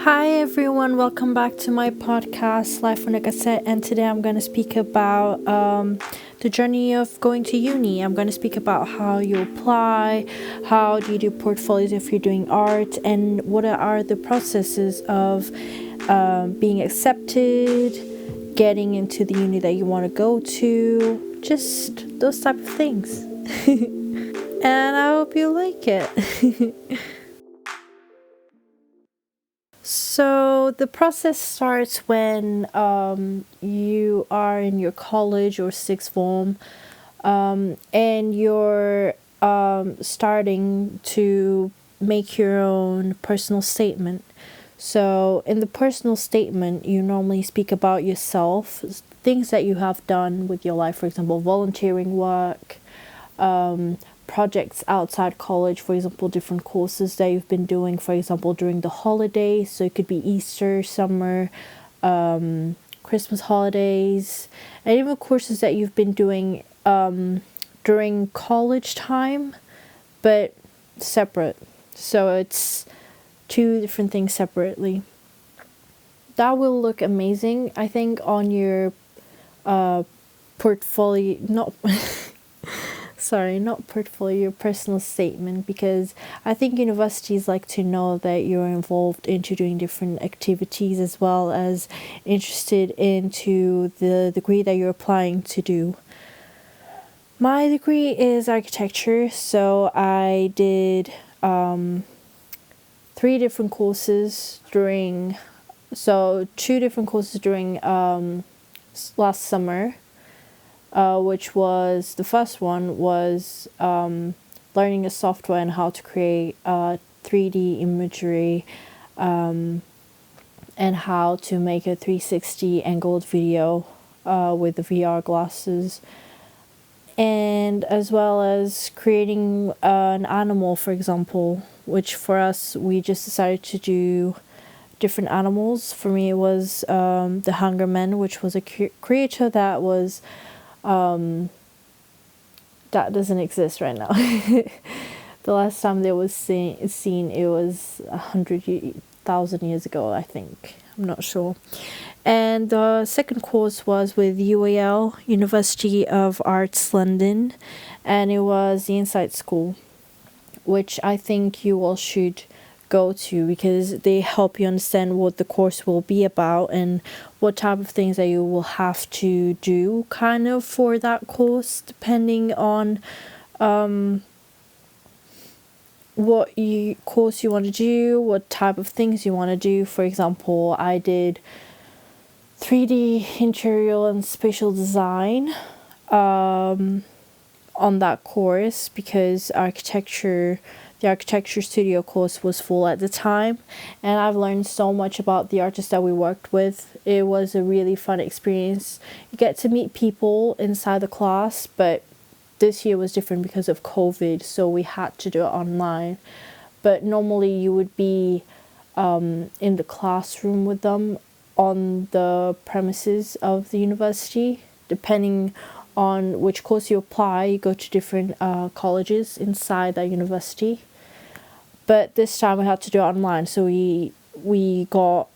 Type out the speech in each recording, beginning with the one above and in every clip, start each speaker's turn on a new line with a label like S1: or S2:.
S1: Hi everyone, welcome back to my podcast, Life on a Cassette, and today I'm going to speak about the journey of going to uni. I'm going to speak about how you apply, how do you do portfolios if you're doing art, and what are the processes of being accepted, getting into the uni that you want to go to, just those type of things. And I hope you like it. So the process starts when you are in your college or sixth form, and you're starting to make your own personal statement. So in the personal statement, you normally speak about yourself, things that you have done with your life, for example, volunteering work, projects outside college, for example, different courses that you've been doing, for example, during the holidays. So it could be Easter, summer, Christmas holidays, and even courses that you've been doing during college time, but separate. So it's two different things separately. That will look amazing, I think, on your portfolio. Not not portfolio, your personal statement, because I think universities like to know that you're involved into doing different activities as well as interested into the degree that you're applying to do. My degree is architecture, so I did two different courses during last summer. Which was, the first one was learning a software and how to create 3D imagery, and how to make a 360 angled video with the VR glasses, and as well as creating an animal, for example, which for us, we just decided to do different animals. For me, it was the Hunger Men, which was a creature that was that doesn't exist right now. The last time there was seen, it was 100,000 years ago, I think. I'm not sure. And the second course was with UAL, University of Arts London, and it was the Insight School, which I think you all should go to because they help you understand what the course will be about and what type of things that you will have to do kind of for that course, depending on what course you want to do, what type of things you want to do. For example, I did 3D interior and spatial design on that course because the architecture studio course was full at the time, and I've learned so much about the artists that we worked with. It was a really fun experience. You get to meet people inside the class, but this year was different because of COVID, so we had to do it online. But normally you would be in the classroom with them on the premises of the university. Depending on which course you apply, you go to different colleges inside that university. But this time we had to do it online, so we got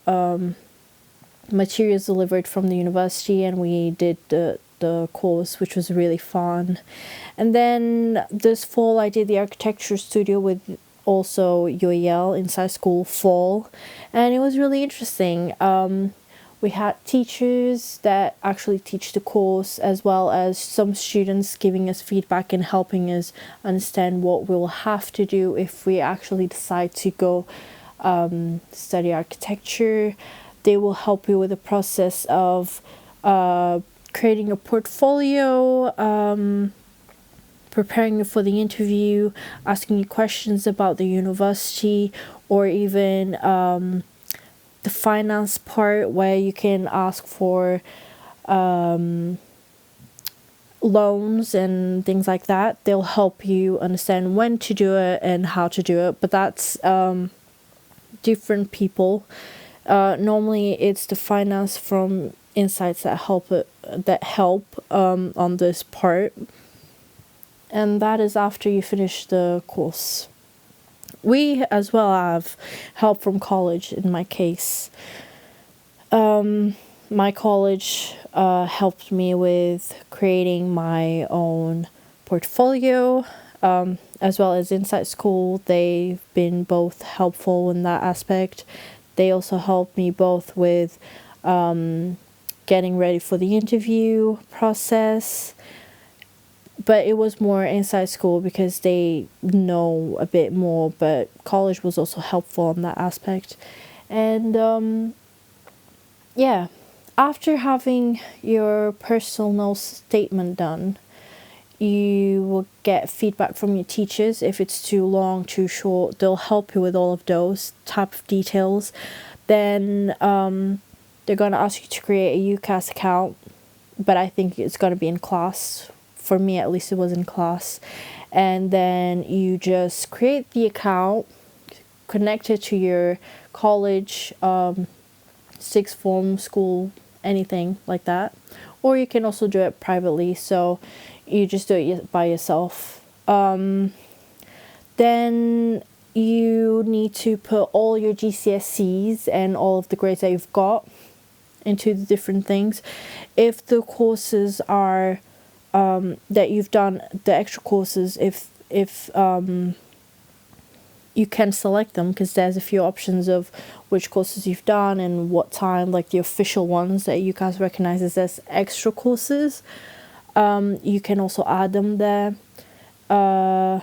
S1: materials delivered from the university, and we did the course, which was really fun. And then this fall I did the architecture studio with also UAL Inside School fall, and it was really interesting. We had teachers that actually teach the course, as well as some students giving us feedback and helping us understand what we'll have to do if we actually decide to go study architecture. They will help you with the process of creating a portfolio, preparing you for the interview, asking you questions about the university, or even the finance part where you can ask for loans and things like that. They'll help you understand when to do it and how to do it, but that's different people. Normally it's the finance from Insights that help on this part, and that is after you finish the course. we as well have help from college in my case. My college helped me with creating my own portfolio, as well as inside school. They've been both helpful in that aspect. They also helped me both with getting ready for the interview process. But it was more inside school because they know a bit more, but college was also helpful in that aspect. And yeah, after having your personal statement done, you will get feedback from your teachers. If it's too long, too short, they'll help you with all of those type of details. Then they're going to ask you to create a UCAS account, but I think it's going to be in class. For me, at least, it was in class. And then you just create the account, connect it to your college, sixth form, school, anything like that. Or you can also do it privately, so you just do it by yourself. Then you need to put all your GCSEs and all of the grades that you've got into the different things. If the courses are that you've done, the extra courses, if you can select them, because there's a few options of which courses you've done and what time, like the official ones that UCAS recognizes as extra courses. You can also add them there. And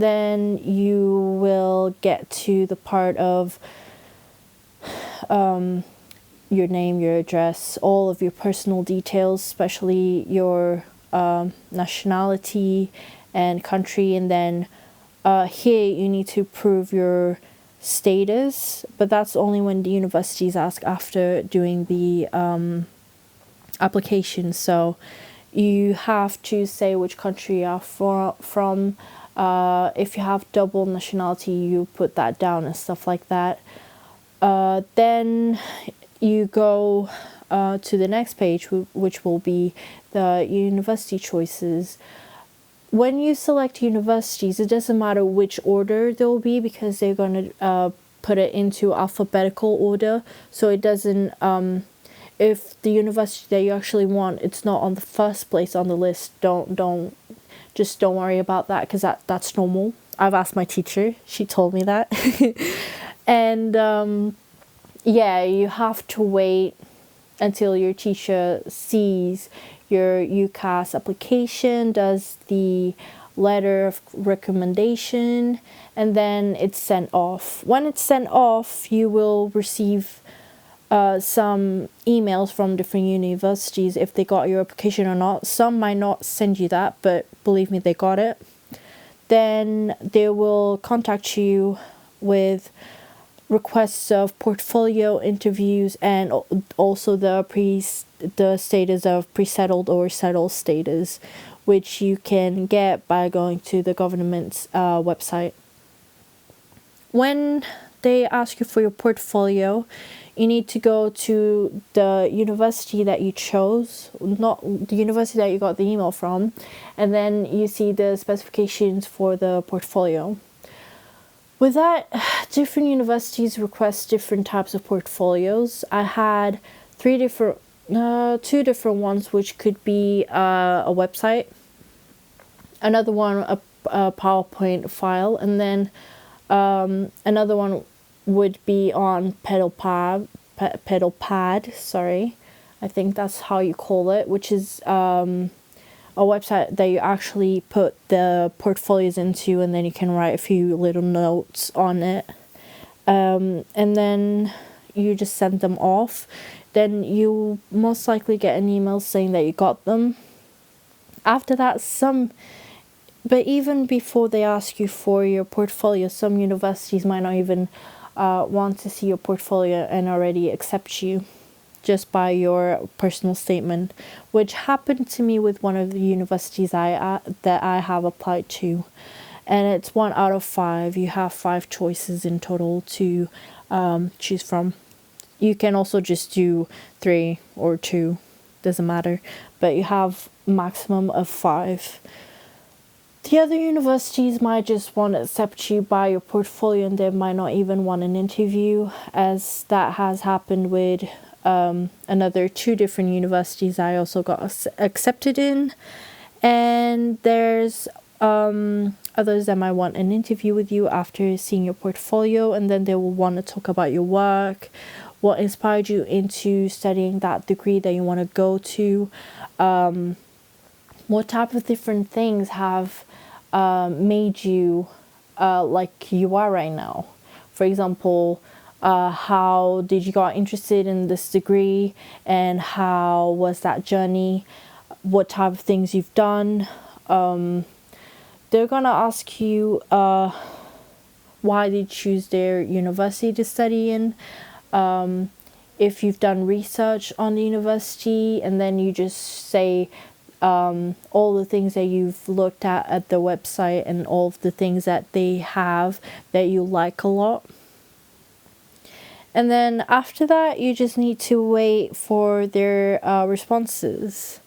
S1: then you will get to the part of your name, your address, all of your personal details, especially your nationality and country. And then here you need to prove your status, but that's only when the universities ask after doing the application. So you have to say which country you are from. If you have double nationality, you put that down and stuff like that. Then you go to the next page, which will be the university choices. When you select universities, it doesn't matter which order they'll be, because they're going to put it into alphabetical order. So it doesn't, if the university that you actually want, it's not on the first place on the list, don't worry about that, because that's normal. I've asked my teacher, she told me that. And yeah, you have to wait until your teacher sees your UCAS application, does the letter of recommendation, and then it's sent off. When it's sent off, you will receive some emails from different universities if they got your application or not. Some might not send you that, but believe me, they got it. Then they will contact you with requests of portfolio interviews, and also the status of pre-settled or settled status, which you can get by going to the government's website. When they ask you for your portfolio, you need to go to the university that you chose, not the university that you got the email from, and then you see the specifications for the portfolio. With that, different universities request different types of portfolios. I had two different ones, which could be a website, another one a PowerPoint file, and then another one would be on pedal pad. Sorry, I think that's how you call it, which is a website that you actually put the portfolios into, and then you can write a few little notes on it. And then you just send them off. Then you most likely get an email saying that you got them. After that, but even before they ask you for your portfolio, some universities might not even want to see your portfolio and already accept you just by your personal statement, which happened to me with one of the universities that I have applied to. And it's 1 out of 5. You have 5 choices in total to choose from. You can also just do 3 or 2, doesn't matter, but you have maximum of 5. The other universities might just want to accept you by your portfolio, and they might not even want an interview, as that has happened with another 2 different universities I also got accepted in. And there's others that might want an interview with you after seeing your portfolio, and then they will want to talk about your work, what inspired you into studying that degree that you want to go to, what type of different things have made you like you are right now. For example, how did you got interested in this degree, and how was that journey, what type of things you've done. They're gonna ask you why did you choose their university to study in, if you've done research on the university, and then you just say all the things that you've looked at the website, and all of the things that they have that you like a lot. And then after that, you just need to wait for their responses.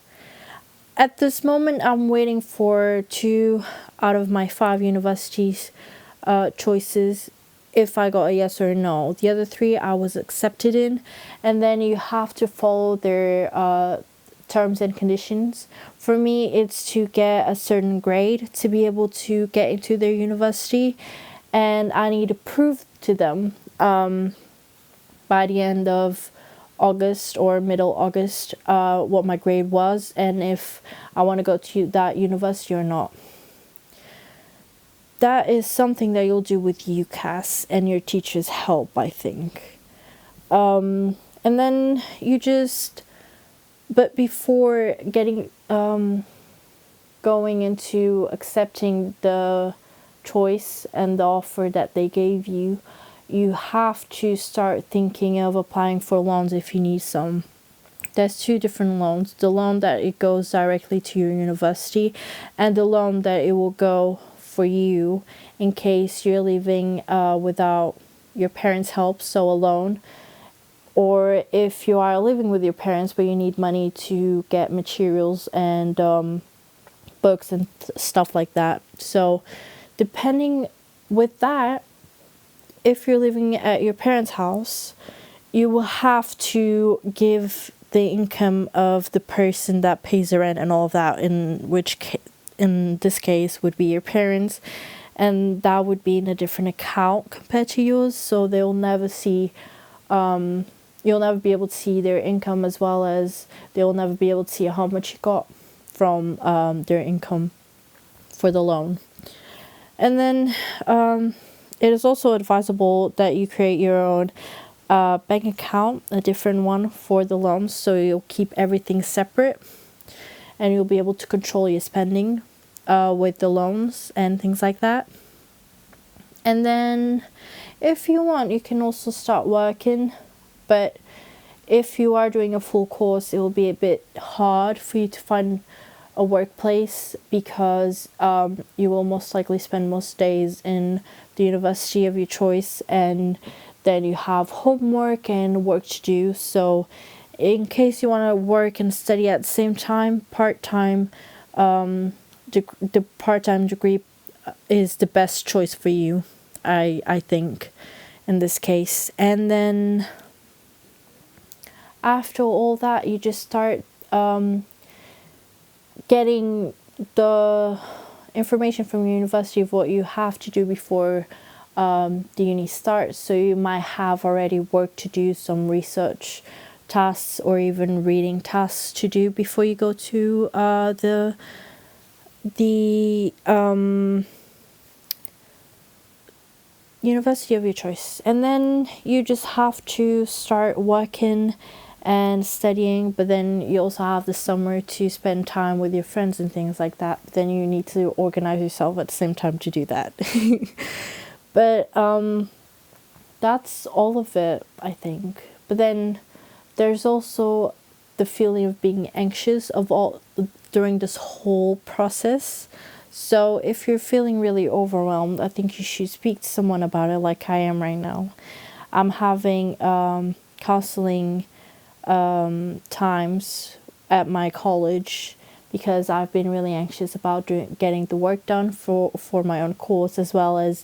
S1: At this moment, I'm waiting for 2 out of my 5 universities choices, if I got a yes or a no. The other 3 I was accepted in, and then you have to follow their terms and conditions. For me, it's to get a certain grade to be able to get into their university, and I need to prove to them by the end of August or middle August what my grade was, and if I want to go to that university or not. That is something that you'll do with UCAS and your teacher's help, I think. And then you just, but before getting going into accepting the choice and the offer that they gave you, you have to start thinking of applying for loans if you need some. There's 2 different loans: the loan that it goes directly to your university, and the loan that it will go for you in case you're living without your parents' help, so alone, or if you are living with your parents but you need money to get materials and books and stuff like that. So depending with that, if you're living at your parents' house, you will have to give the income of the person that pays the rent and all of that, in this case would be your parents, and that would be in a different account compared to yours, so they'll never see, you'll never be able to see their income, as well as they'll never be able to see how much you got from their income for the loan. And then it is also advisable that you create your own bank account, a different one for the loans, so you'll keep everything separate, and you'll be able to control your spending with the loans and things like that. And then if you want, you can also start working, but if you are doing a full course, it will be a bit hard for you to find a workplace, because you will most likely spend most days in the university of your choice, and then you have homework and work to do. So in case you want to work and study at the same time, part-time, the part-time degree is the best choice for you, I think, in this case. And then after all that, you just start getting the information from your university of what you have to do before the uni starts. So you might have already work to do, some research tasks, or even reading tasks to do before you go to the university of your choice. And then you just have to start working and studying, but then you also have the summer to spend time with your friends and things like that. But then you need to organize yourself at the same time to do that. But that's all of it, I think. But then there's also the feeling of being anxious during this whole process. So if you're feeling really overwhelmed, I think you should speak to someone about it, like I am right now. I'm having counseling times at my college because I've been really anxious about getting the work done for my own course, as well as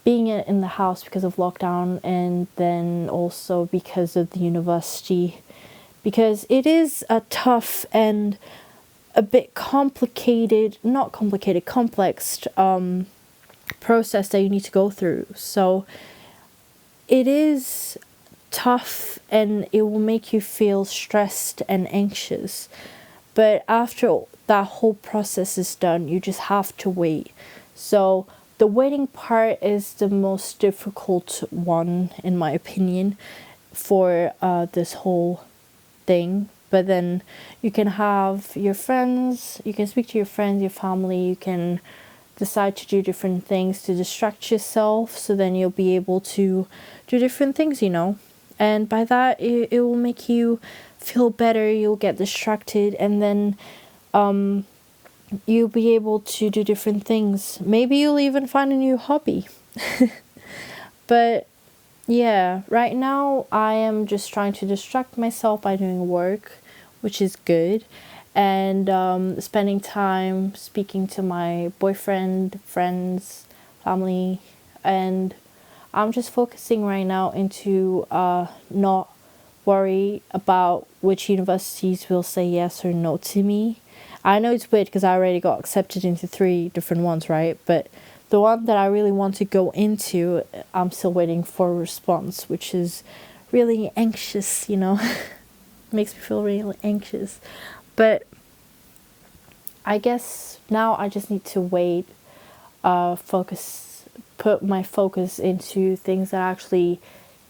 S1: being in the house because of lockdown, and then also because of the university, because it is a tough and a bit complex process that you need to go through. So it is tough and it will make you feel stressed and anxious. But after that whole process is done, you just have to wait. So the waiting part is the most difficult one, in my opinion, for this whole thing. But then you can have your friends, you can speak to your friends, your family, you can decide to do different things to distract yourself, so then you'll be able to do different things, and by that it will make you feel better. You'll get distracted, and then you'll be able to do different things. Maybe you'll even find a new hobby. But yeah, right now I am just trying to distract myself by doing work, which is good, and spending time speaking to my boyfriend, friends, family, and I'm just focusing right now into not worry about which universities will say yes or no to me. I know it's weird because I already got accepted into 3 different ones, right? But the one that I really want to go into, I'm still waiting for a response, which is really anxious, Makes me feel really anxious. But I guess now I just need to wait, put my focus into things that actually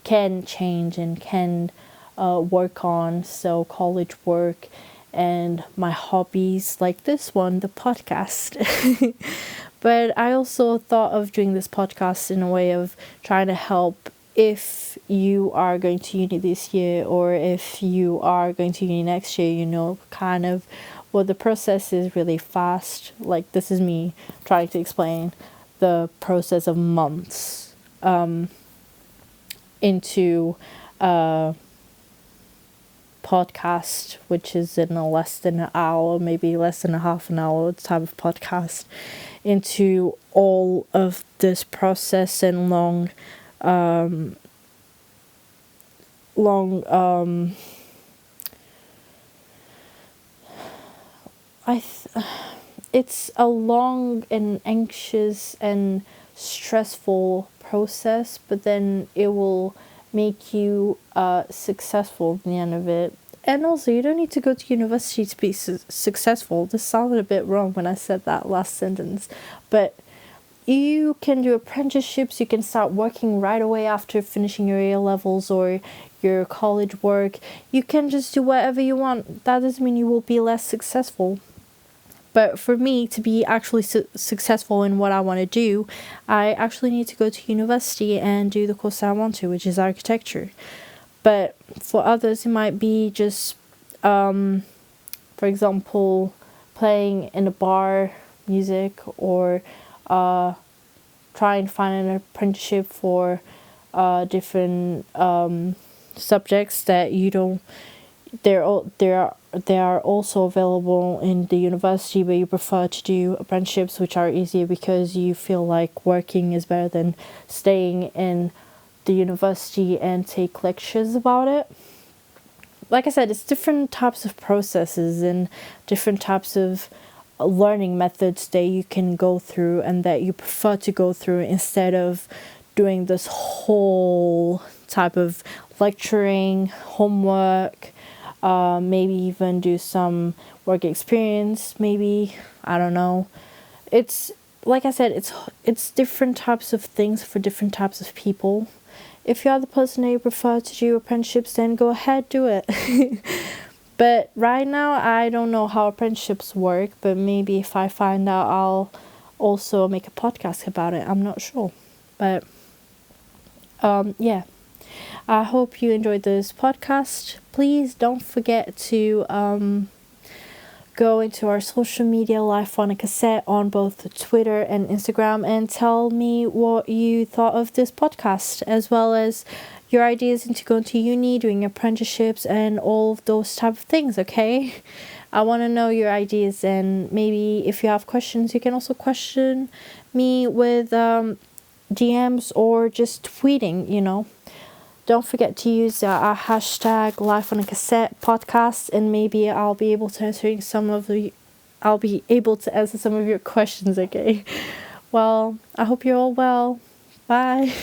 S1: can change and can work on. So college work and my hobbies like this one, the podcast. But I also thought of doing this podcast in a way of trying to help if you are going to uni this year, or if you are going to uni next year, kind of the process is really fast. Like, this is me trying to explain the process of months into a podcast, which is in less than an hour, maybe less than a half an hour type of podcast, into all of this process and long it's a long and anxious and stressful process, but then it will make you successful at the end of it. And also, you don't need to go to university to be successful. This sounded a bit wrong when I said that last sentence, but you can do apprenticeships. You can start working right away after finishing your A levels or your college work. You can just do whatever you want. That doesn't mean you will be less successful. But for me to be actually successful in what I want to do, I actually need to go to university and do the course I want to, which is architecture. But for others, it might be just, for example, playing in a bar, music, or try and find an apprenticeship for different subjects that you don't. They are also available in the university, but you prefer to do apprenticeships, which are easier because you feel like working is better than staying in the university and take lectures about it. Like I said, it's different types of processes and different types of learning methods that you can go through and that you prefer to go through, instead of doing this whole type of lecturing, homework, maybe even do some work experience, maybe, I don't know. It's, like I said, it's different types of things for different types of people. If you are the person that you prefer to do apprenticeships, then go ahead, do it. But right now, I don't know how apprenticeships work, but maybe if I find out, I'll also make a podcast about it. I'm not sure. But, yeah. I hope you enjoyed this podcast. Please don't forget to go into our social media Life on a Cassette on both Twitter and Instagram and tell me what you thought of this podcast, as well as your ideas into going to uni, doing apprenticeships, and all of those type of things, okay? I want to know your ideas, and maybe if you have questions, you can also question me with DMs or just tweeting. Don't forget to use our hashtag Life on a Cassette podcast, and maybe I'll be able to answer some of your questions, okay? Well, I hope you're all well. Bye.